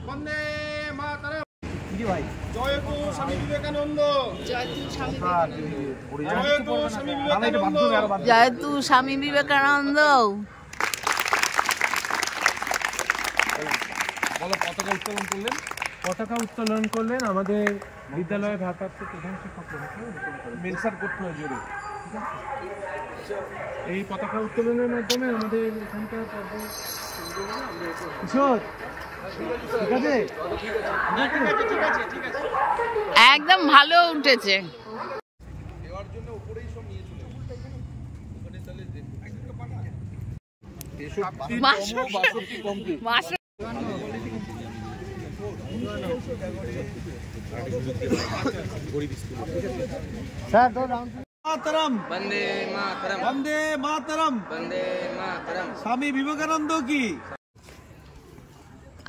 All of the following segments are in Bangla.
বন্দে মাতরম। জয় তু স্বামী বিবেকানন্দ। জয় তু স্বামী বিবেকানন্দ। জয় তু স্বামী বিবেকানন্দ। পতাকা উত্তোলন করলেন আমাদের বিদ্যালয়ের ভারপ্রাপ্ত প্রধান শিক্ষক মেনসার করতে হয় জোরে। এই পতাকা উত্তোলনের মাধ্যমে আমাদের এখানকার একদম ভালো উঠেছে। वंदे मातरम वंदे मातरम वंदे मातरम। स्वामी विवेकानंद की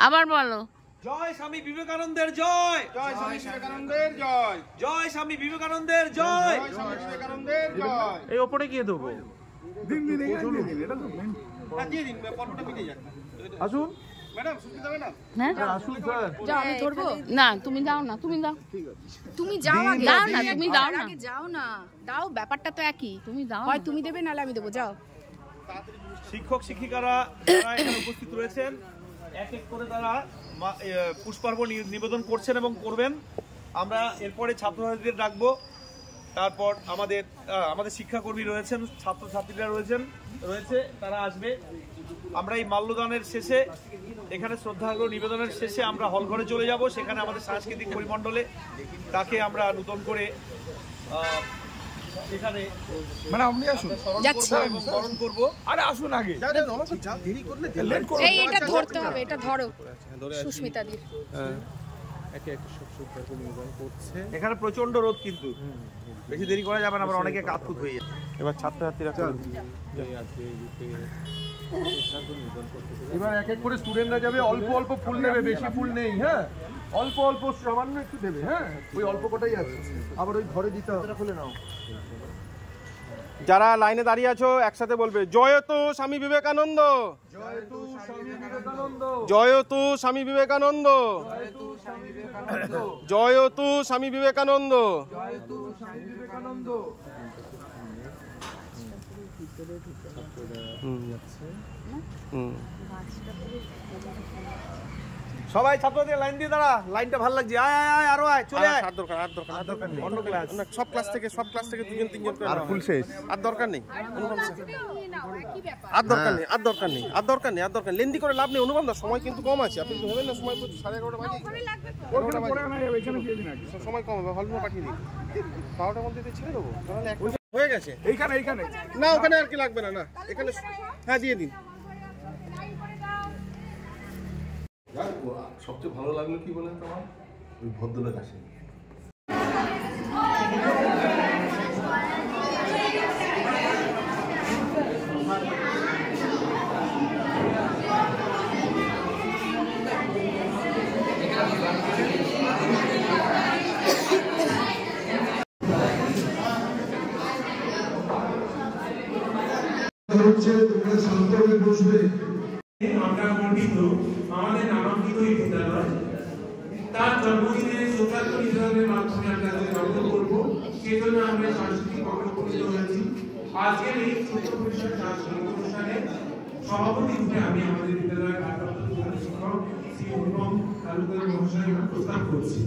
আবার বলো। জয় স্বামী বিবেকানন্দের জয়। জয় স্বামী বিবেকানন্দের জয়। জয় স্বামী বিবেকানন্দের জয়। জয় স্বামী বিবেকানন্দের জয়। এই ওপরে গিয়ে দেবো। দিন দিন এটা তো মেন। দিয়ে দিন পর্বটা মিটে যাক। আসুন ম্যাডাম সুবিধা হবে না? হ্যাঁ আসুন স্যার। যাও আমি ধরবো না, তুমি যাও না, তুমি দাও। তুমি যাও আগে, দাও না, তুমি দাও না, আগে যাও না, দাও, ব্যাপারটা তো একই, তুমি দাও। হয় তুমি দেবে নালে আমি দেবো, যাও। শিক্ষক শিক্ষিকারা যারা এখানে উপস্থিত রয়েছেন এক এক করে তারা পুষ্পার্ঘ নিবেদন করছেন এবং করবেন। আমরা এরপরে ছাত্রছাত্রীদের ডাকবো, তারপর আমাদের শিক্ষাকর্মী রয়েছেন, ছাত্রছাত্রীরা রয়েছে তারা আসবে। আমরা এই মাল্যদানের শেষে এখানে শ্রদ্ধার্ঘ্য নিবেদনের শেষে আমরা হল ঘরে চলে যাব। সেখানে আমাদের সাংস্কৃতিক পরিমণ্ডলে তাকে আমরা নতুন করে এখানে মানে আপনি আসুন, স্মরণ করবো। আরে আসুন আগে, দেরি করলে এই এটা ধরতে হবে, এটা ধরো সুস্মিতা দি। এখানে প্রচন্ড রোদ, কিন্তু বেশি দেরি করা যাবে না, আমরা অনেকে কাতকুত হয়ে যাবে। এবার ছাত্রছাত্রীরা এবার এক এক করে স্টুডেন্টরা যাবে, অল্প অল্প ফুল নেবে, বেশি ফুল নেই। হ্যাঁ, অল্প অল্প সামান্য একটু দেবে। হ্যাঁ, ওই অল্প কটাই আছে, আবার ওই ঘরে দিতে হবে। খুলে নাও। যারা লাইনে দাঁড়িয়ে আছো একসাথে বলবে জয়তু স্বামী বিবেকানন্দ। জয়তু স্বামী বিবেকানন্দ। জয়তু স্বামী বিবেকানন্দ। জয়তু স্বামী বিবেকানন্দ। জয়তু স্বামী বিবেকানন্দ। সবাই ছাত্রদের লাইন দিয়ে দাঁড়া, লাইনটা ভালো লাগছে। আয় আয় আয়, আরো আয়, চলে আয়। আর দরকার নেই। অন্য ক্লাস, সব ক্লাস থেকে দুজন তিনজন করে। আর ফুল শেষ। আর দরকার নেই। আর দরকার নেই, আর দরকার নেই, আর দরকার নেই, আর দরকার লেন্দি করে লাভ নেই। অনুপম দা, সময় কিন্তু কম আছে। আপনি ভেবেন না সময় 11:30 বাজে। সময় কম হবে, হল রুমে পাঠিয়ে দিন। 12টার মধ্যে ছেড়ে দেবো, হয়ে গেছে। এইখানে না, ওখানে আর কি লাগবে না। না এখানে, হ্যাঁ দিয়ে দিন। সবচেয়ে ভালো লাগলো কি বলেন তোমার, ওই ভদ্রলোক আসে। তোমরা শান্তভাবে বসবে। আমরা গর্বিত, আমাদের নামাঙ্কিত এই বিদ্যালয় তার জন্মদিনের সৌভাগ্য নির্ধারণের মাধ্যমে আমরা তাদের পালন করবো। সেজন্য আমরা সাংস্কৃতিক কর্ম উপস্থিত হয়েছি। আজকের এই ছোট পরিসর সাংস্কৃতিক অনুষ্ঠানে সভাপতি রূপে আমি আমাদের বিদ্যালয়ের ভারপ্রাপ্ত প্রধান শিক্ষক শ্রী অনুপম তালুকদার মহাশয় প্রস্তাব করছি।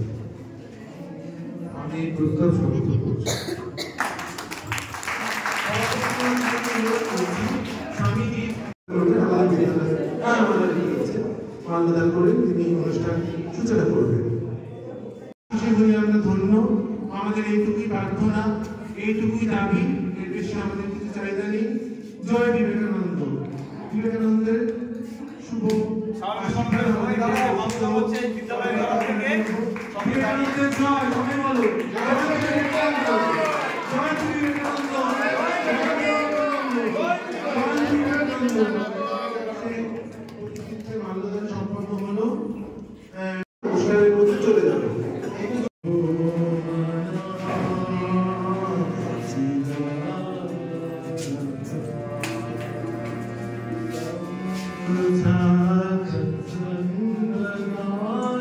আমি প্রস্তাব সমর্থন করছি। স্বামীজি মাল্যদান করেন, তিনি অনুষ্ঠান সূচনা করবেন। আমরা ধন্য, আমাদের এইটুকুই প্রার্থনা, এইটুকুই দাবি, এর বেশি আমাদের কিছু চাহিদা নেই। জয় বিবেকানন্দ। বিবেকানন্দের শুভ বিবেকানন্দের জয়। সবাই বলো জয় বিবেকানন্দ। জয় বিবেকানন্দ। মাল্যদান সম্পন্ন হলো, অনুষ্ঠানের মধ্যে চলে যাবে। Thank you.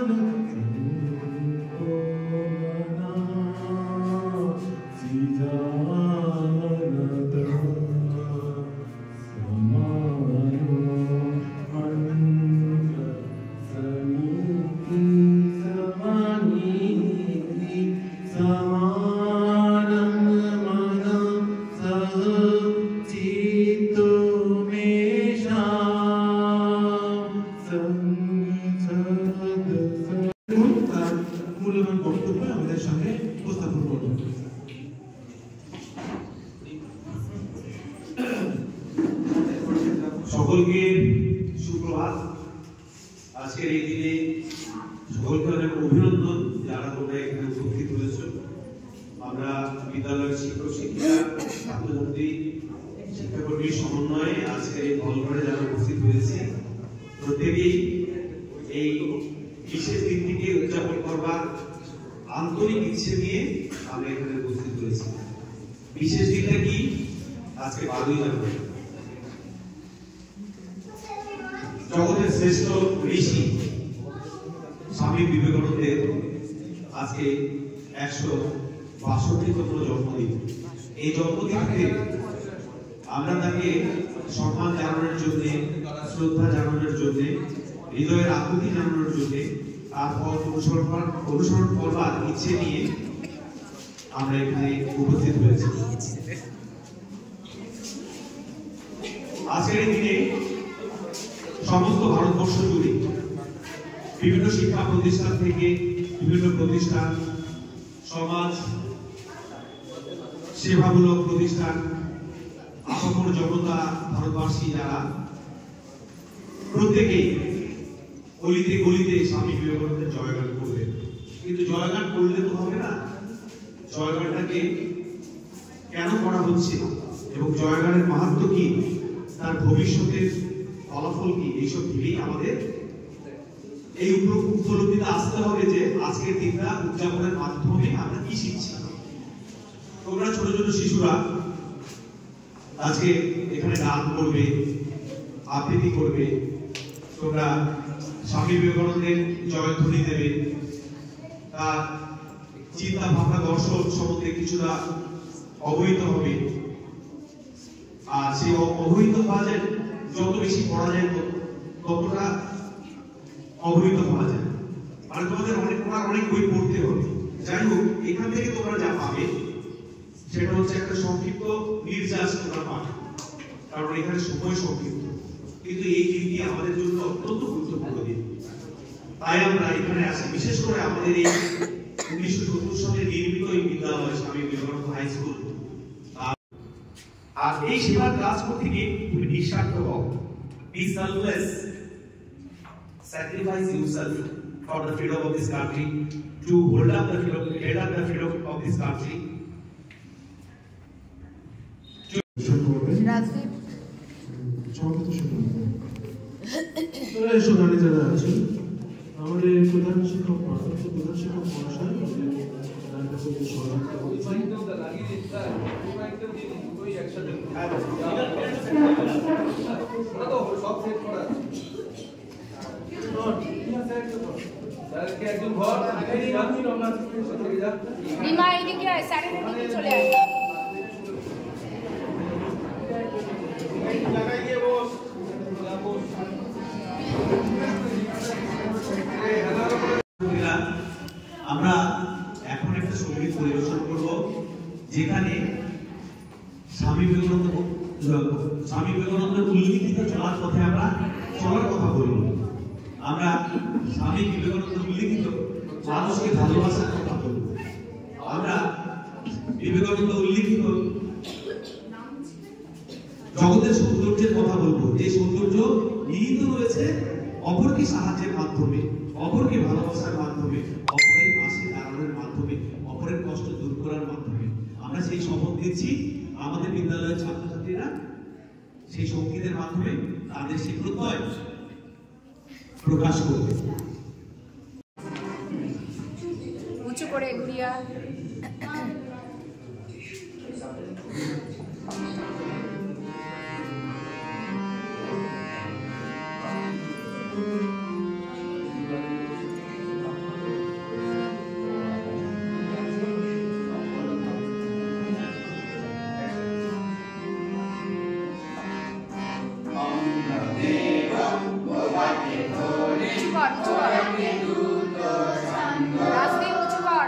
মূল্যবান বক্তব্য আমাদের সামনে উপস্থাপন করবেন। সকলকে সুপ্রভাত। আজকের এই দিনে সকলকে অনেক অভিনন্দন যারা তোমরা এখানে উপস্থিত হয়েছ। আমরা বিদ্যালয়ের শিক্ষক শিক্ষিকা ছাত্রছাত্রী শিক্ষাকর্মীর সমন্বয়ে আজকের এই হলঘরে যারা উপস্থিত হয়েছে প্রত্যেকেই এই বিশেষ দিনটিকে উদযাপন করবার আন্তরিক ইচ্ছে নিয়ে আমরা এখানে উপস্থিত হয়েছি। বিশেষ দিনটা কি? আজকে 12ই জানুয়ারি। জগতের শ্রেষ্ঠ ঋষি স্বামী বিবেকানন্দের আজকে 162তম জন্মদিন। এই জন্মদিনকে আমরা তাকে সম্মান জানানোর জন্য, শ্রদ্ধা জানানোর জন্য, হৃদয়ের আকুতি জানানোর জন্য, তার পথ অনুসরণ করবার ইচ্ছে নিয়ে আমরা এখানে উপস্থিত হয়েছি। আজকের এই দিনে সমস্ত ভারতবর্ষ জুড়ে বিভিন্ন শিক্ষা প্রতিষ্ঠান থেকে বিভিন্ন প্রতিষ্ঠান, সমাজ সেবামূলক প্রতিষ্ঠান, আপামর জনতা, ভারতবাসী যারা প্রত্যেকেই গলিতে গলিতে স্বামী বিবেকানন্দের জয়গান করবেন। কিন্তু জয়গান করলে তো হবে না, জয়গানটাকে কেন করা হচ্ছে এবং জয়গানের মাহাত্ম্য কি, তার ভবিষ্যতের ফলাফল কি, এইসব ভেবেই আমাদের এই উপলব্ধিতে আসতে হবে যে আজকের দিনটা উদযাপনের মাধ্যমে আমরা কি শিখছি। তোমরা ছোট ছোট শিশুরা আজকে এখানে গান করবে, আবৃত্তি করবে, তোমরা স্বামী বিবেকানন্দের জয়ধ্বনি দেবে, তার চিন্তা ভাবনা দর্শন সম্বন্ধে কিছুটা অবহিত হবে। আর সেই অবহিত হওয়া যায়, যত বেশি পড়া যায় ততটা অবহিত হওয়া যায়। মানে তোমাদের অনেক বই পড়তে হবে। যাই হোক, এখান থেকে তোমরা যা পাবে সেটা হচ্ছে একটা সংক্ষিপ্ত নির্যাস তোমরা পাবে, কারণ এখানে সময় সংক্ষিপ্ত। কিন্তু এই দিনটি আমাদের জন্য অত্যন্ত গুরুত্বপূর্ণ দিন, তাই আমরা এখানে আসি। বিশেষ করে আমাদের এই 1970 সালে নির্মিত এই বিদ্যালয় স্বামী বিবেকানন্দ হাই স্কুল। আর এই সেবার কাজ করতে গিয়ে তুমি নিঃস্বার্থ হও। Be selfless. Sacrifice yourself for the freedom of this country, to hold up the freedom of this country. যারা আছেন আমাদের প্রধান শিক্ষক মহাশয় তার কাছে রিমা এদিকে আয়, স্যারের এদিকে চলে আয়। আমরা এখন একটা সঙ্গীত পরিবেশন করব, যেখানে স্বামী বিবেকানন্দের উল্লিখিত চলার পথে আমরা চলার কথা বলব। আমরা স্বামী বিবেকানন্দের উল্লিখিত মানুষকে ভালোবাসার কথা বলব। আমরা বিবেকানন্দ উল্লিখিত জগতের সৌন্দর্যের কথা বলবো, যে সৌন্দর্য নিহিত রয়েছে অপরকে সাহায্যের মাধ্যমে, অপরকে ভালোবাসার মাধ্যমে, অপরের পাশে দাঁড়ানোর মাধ্যমে, অপরের কষ্ট দূর করার মাধ্যমে। আমরা সেই শপথ দিচ্ছি আমাদের বিদ্যালয়ের ছাত্রছাত্রীরা সেই সঙ্গীতের মাধ্যমে তাদের সেই প্রত্যয় প্রকাশ করবে। উঁচু করে গুড়িয়া। উঁচু কর, উঁচু কর। রাজদীপ উঁচু কর।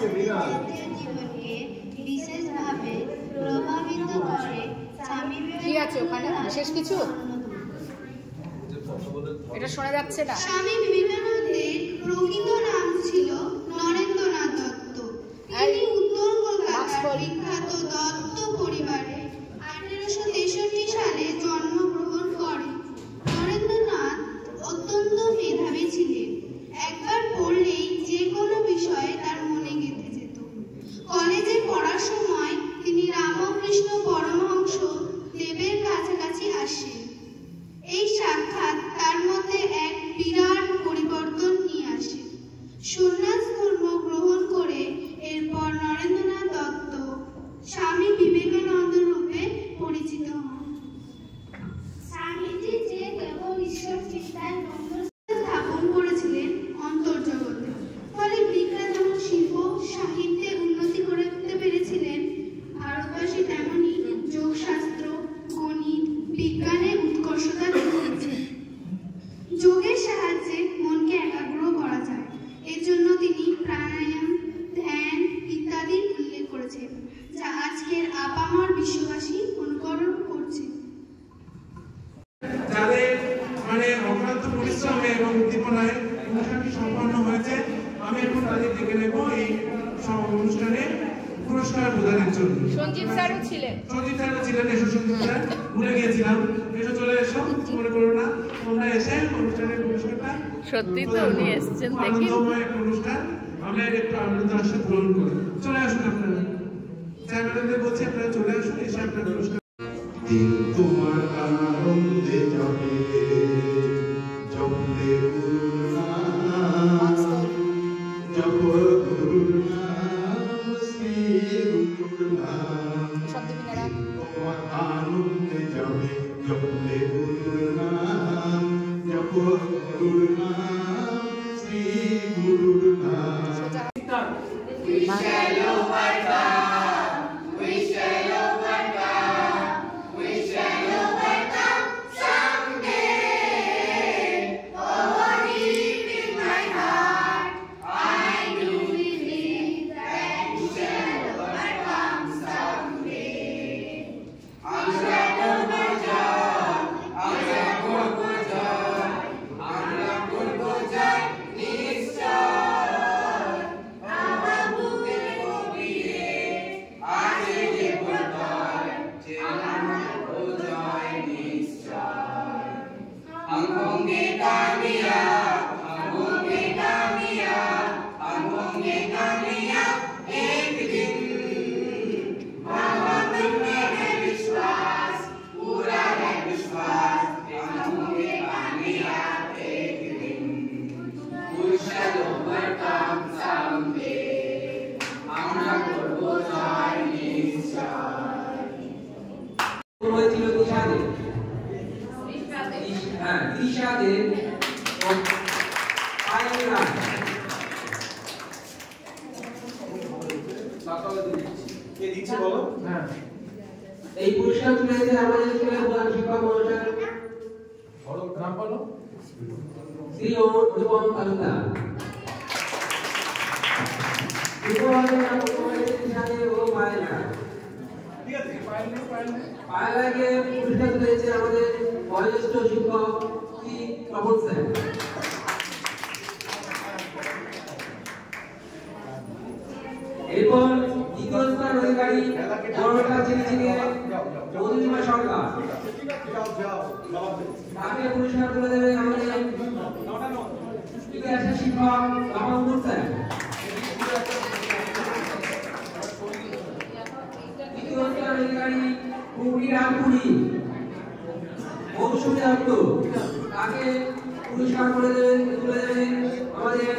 জীবনকে বিশেষভাবে প্রভাবিত করে স্বামী কি আছে ওখানে বিশেষ কিছু এটা শোনা যাচ্ছে না। স্বামী বিবেকানন্দের প্রকৃত নাম ছিল নরেন্দ্রনাথ দত্ত। তিনি উত্তর কলকাতার বিখ্যাত দত্ত পরিবারে 1863 সালে জন্মগ্রহণ করেন। নরেন্দ্রনাথ অত্যন্ত মেধাবী ছিলেন। একবার পড়লেই যে কোনো বিষয়ে তার মনে গেঁথে যেত। কলেজে পড়ার সময় তিনি রামকৃষ্ণ পরমহংস দেবের কাছাকাছি আসেন। এই সাক্ষাৎ তার মধ্যে এক বিরাট পরিবর্তন নিয়ে আসে। সন্ন্যাস ধর্ম গ্রহণ করে এরপর নরেন্দ্রনাথ দত্ত স্বামী বিবেকানন্দ রূপে পরিচিত হন। স্বামীজি যে কেবল ঈশ্বর চিন্তায় স্থাপন করেছিলেন অন্তর্জগতে, ফলে বিজ্ঞান যেমন শিল্প সাহিত্যে উন্নতি করতে পেরেছিলেন, ভারতবাসী তেমনি যোগশাস্ত্র গণিত বিজ্ঞানে উৎকর্ষতা দেখিয়েছে। যোগের সাহায্যে মনকে একাগ্র করা যায়। এর জন্য তিনি প্রাণায়াম ধ্যান ইত্যাদি উল্লেখ করেছেন, যা আজকের আপামর বিশ্ববাসী অনুকরণ করছে। যাদের মানে অক্লান্ত পরিশ্রমে এবং উদ্দীপনায় অনুষ্ঠানটি সম্পন্ন হয়েছে, আমি এখন তাদের ডেকে নেব এই অনুষ্ঠানে পুরস্কার প্রদানের জন্য। সঞ্জীব স্যারও ছিলেন। সঞ্জীব স্যারও ছিলেন। এসো সঞ্জীব স্যার, ভুলে গিয়েছিলাম। এসো, চলে এসো, মনে করো না। তোমরা এসে অনুষ্ঠানের পুরস্কারটা সত্যি তো উনি এসেছেন দেখি আনন্দময় এক অনুষ্ঠান, আমরা একটু আনন্দের সাথে গ্রহণ করি। চলে আসুন আপনারা, চ্যানেলদের বলছি আপনারা চলে আসুন, এসে আপনার পুরস্কার। দিন তোমার আনন্দে যাবে জপে গুরুর নাম, জপ গুরুর নাম, শ্রী গুরুর নাম। তোমার আনন্দে যাবে জপে গুরুর নাম, জপ গুরুর নাম, শ্রী গুরুর নাম। এই পুরস্কার তুলেছে আমাদের স্কুলের প্রধান শিক্ষক মহাশয় নাম বলো। শ্রী অনুপম তালুকদার। পায়লাকে পুরস্কার তুলেছে আমাদের বয়োজ্যেষ্ঠ শিক্ষক শ্রী তপন স্যার। এরপর দ্বিতীয় স্থান অধিকারী বড়টা চিনি মধুরিমা সরকার। তাকে পুরস্কার তুলে দেবে আমাদের ইতিহাসের শিক্ষক বাবাঙ্গুর স্যার। তৃতীয় স্থান অধিকারী কুড়ি রামপুরি মৌসুমী দত্ত। তাকে পুরস্কার তুলে দেবে আমাদের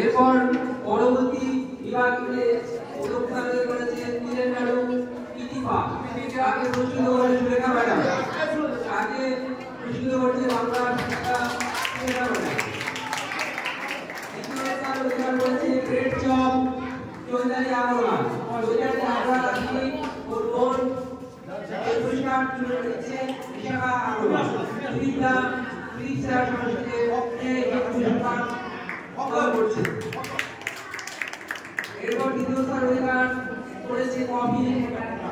এরপর পরবর্তী বিভাগে যোগদান করেছে তিনের ম্যাডাম ইতিফা। তাকে পুরস্কৃত করে সুরেখা ম্যাডাম। তাকে পুরস্কৃত করছে বাংলা শিক্ষা সুরেখা ম্যাডাম। দিচ্ছে বিশাখা বিদ্যা চিকিৎসা সংস্কৃতি করছে। এরপর দ্বিতীয় স্থান অধিকার করেছে কফি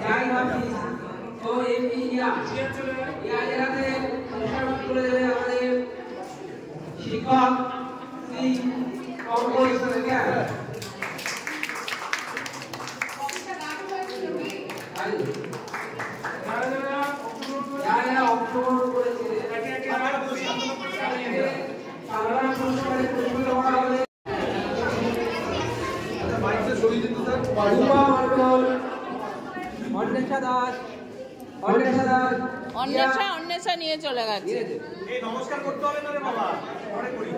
জাই হাফিজ ও এমপি জেলাতে অনুসরণ করে দেবে আমাদের শিক্ষক শ্রী কঙ্কজ সরকার। যারা অংশগ্রহণ করেছে সাধারণ পুরস্কারে পুরস্কৃত করা হবে অন্বেষা নিয়ে চলে গেছে। নমস্কার করতে হবে না রে বাবা, পরে করি।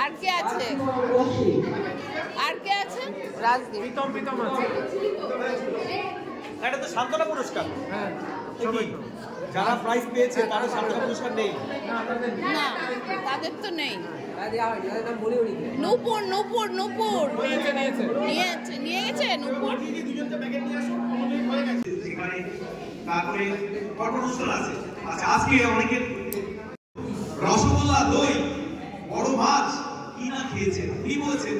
আর কে আছে? আর কে আছে? রাজদীপ। প্রীতম আছে। এটা তো সান্ত্বনা পুরস্কার। হ্যাঁ, যারা প্রাইজ পেয়েছে তারা সান্ত্বনা পুরস্কার নেই না, তাদের তো নেই। নূপুর নূপুর নূপুর নিয়ে গেছে নূপুর। তারপরে কর্মসূচনা আছে। আচ্ছা, আজকে অনেকের রসগোল্লা, দই, বড় মাছ কি না খেয়েছে, কি বলেছেন?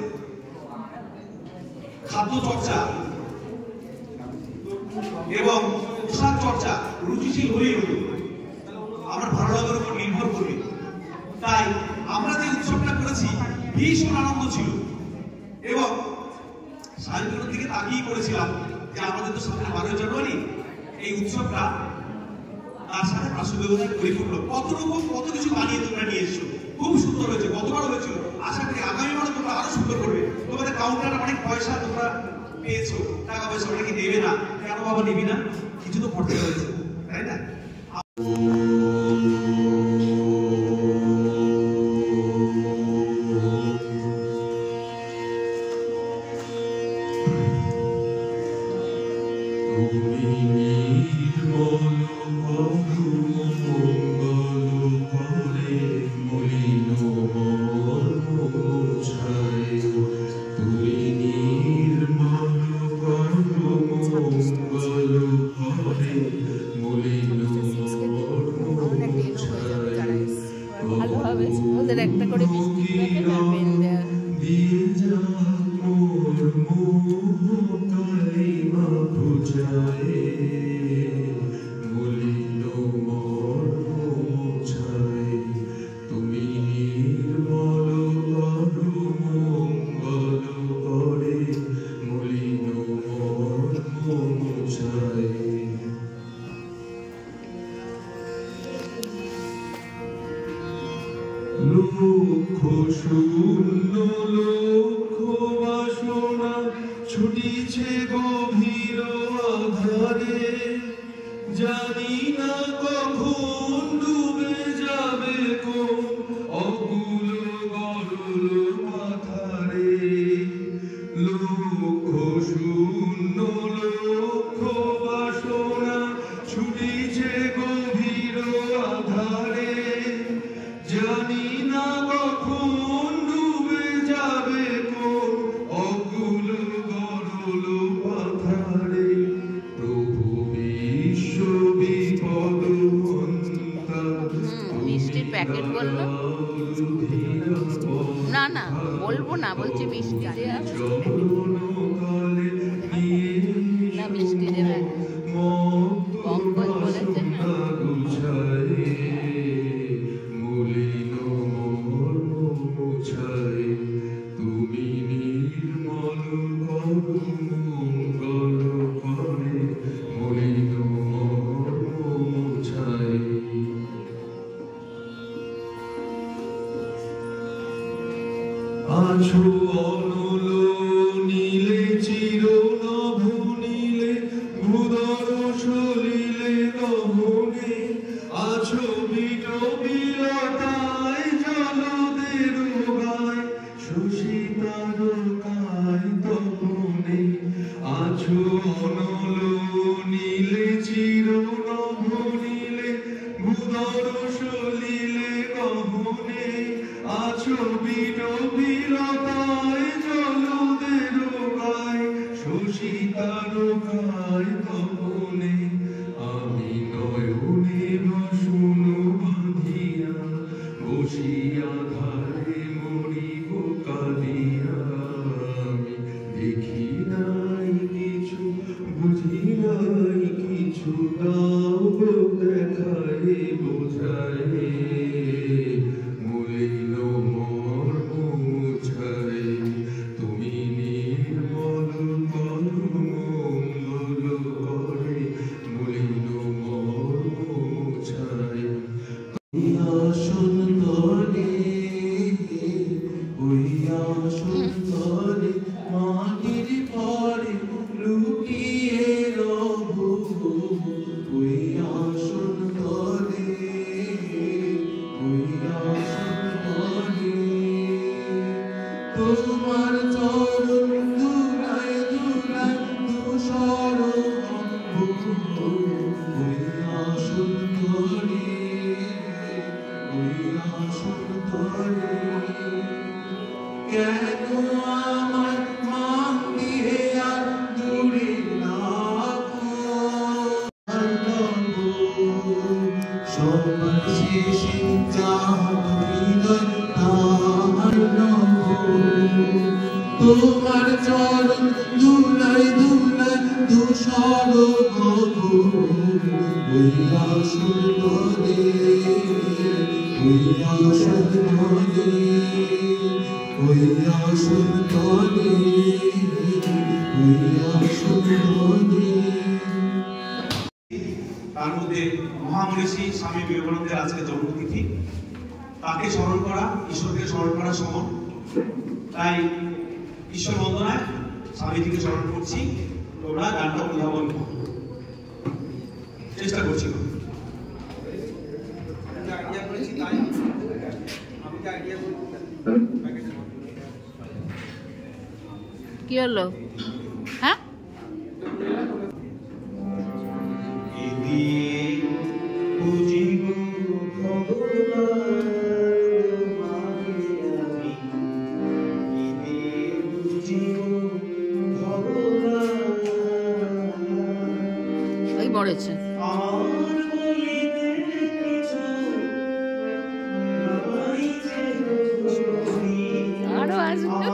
খাদ্য চর্চা এবং পোশাক চর্চা রুচিশীল হলেই হলো, আমার ভালো লাগার উপর নির্ভর করবে। তাই আমরা যে উৎসবটা করেছি ভীষণ আনন্দ ছিল এবং স্বাধীনতার দিকে তাকিয়ে করেছিলাম যে আমাদের তো সামনে 12 জানুয়ারি এই উৎসবটা, তার সাথে প্রাসঙ্গিকতা পরিপূর্ণ। কত কিছু বানিয়ে তোমরা নিয়ে এসছো, খুব সুন্দর হয়েছে, গতবারও হয়েছিল। আশা করি আগামীবারও তোমরা আরো সুন্দর করবে। তোমাদের কাউন্টারে অনেক পয়সা তোমরা পেয়েছো, টাকা পয়সা অনেকে দেবে না, কেন বাবা নিবি না? কিছু তো করতে হয়েছে, তাই না? ভালো হবে ওদের একটা করে মিষ্টি প্যাকেট আর পেন দেয়া। লক্ষ শূন্য লক্ষ বাসনা ছুটিছে গভীর আধারে, জানি না কখন ডুবে যাবে কোন অকুল গরল মাথারে। লক্ষ শূন্য লক্ষ বাসনা ছুটিছে গভীর আধারে, জানি না কখন ডুবে যাবে কোন অকুল গরল পাথারে। প্রভু বিশ্ব বিপদ হন্তা, মিষ্টির প্যাকেট বললো না, না বলবো না, বলছি মিষ্টি না, মিষ্টি দেবে পঙ্কজ বলেছে না। তুমি নির্মল মঙ্গল করে মলিন মোছায়। আছো অনল নীলে চির নভ নীলে ভূদর সলিলে গহনে, আছো বিট বিলতায় জলদের গায় শশীতার কায় তপনে। আছো অনল নীলে চির নভ নীলে ভূদর সলিলে গহনে, আছো বিট বিলতায় জলদের গায় শশীতার ঝলকায় তপনে আমি নয়নে বাসন বাঁধিয়া বসিয়া ধারে মরিব কাঁদিয়া আমি দেখি নাই কিছু বুঝি নাই কিছু দাও গো দেখায় বোঝায় মলিন মর্ম মুছায় তুমি নির্মল মঙ্গল করে মলিন মর্ম মুছায় আসন তলে ওই আসন তলে মাটির পরে লুকিয়ে রব ওই আসন তলে ওই আসন তলে তোমার চরণ ধুলায় ধুলায় ধূসর ওই আসন তলে ওই আসন তলে কেন আমার মাঙ্গি হে আর দূরে সবার শেষে তোমার চরণ ধুলাই ধুলাই ধূসর ওই আসন তলে ওই আসন তলে ওই আসন তলে ওই আসন তলে। তার মধ্যে মহামনীষী স্বামী বিবেকানন্দের আজকে জন্মতিথি, তাকে স্মরণ করা ঈশ্বরকে স্মরণ করা সমান। তাই ঈশ্বর বন্দনায় স্বামীজিকে স্মরণ করছি। তোমরা গানটা উদ্ভাবন করো, চেষ্টা করছি। কি হলো? হ্যাঁ ওই বড়েছে আরো আসবে।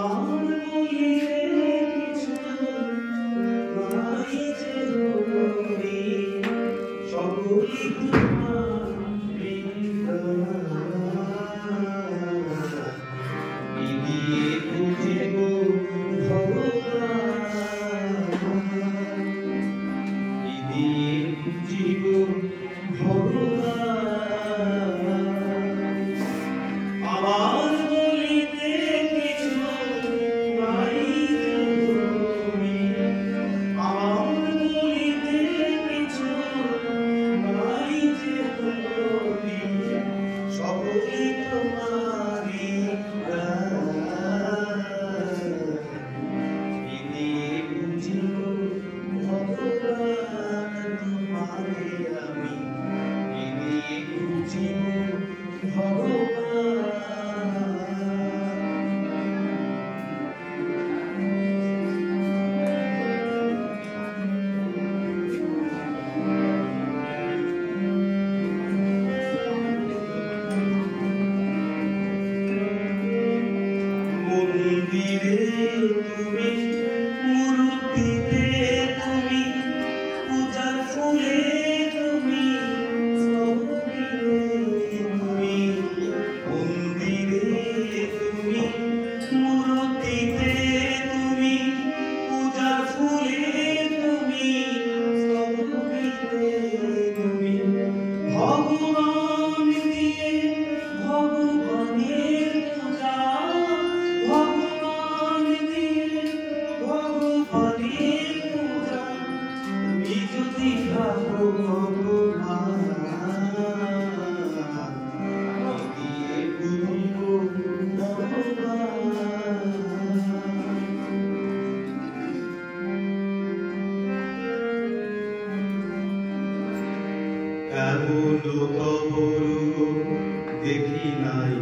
দেখি নাই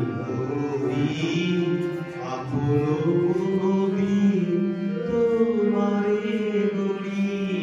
আপন তোমারে গড়ি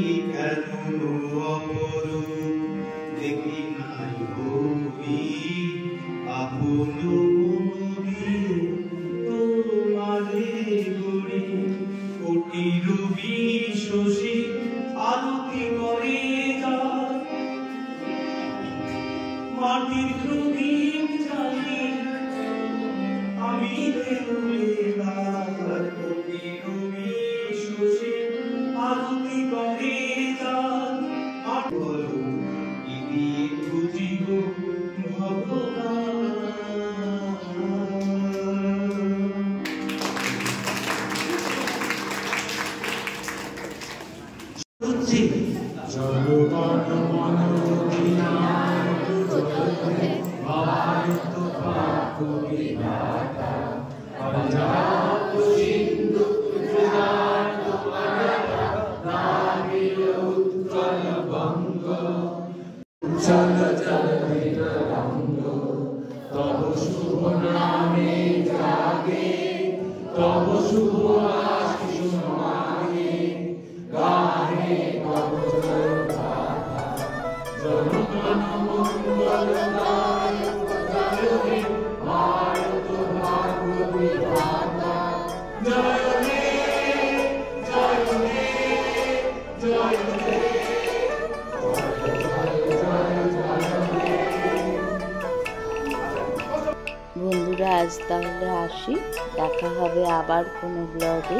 বন্ধুরা আজ তাহলে আসি, দেখা হবে আবার কোনো ব্লগে।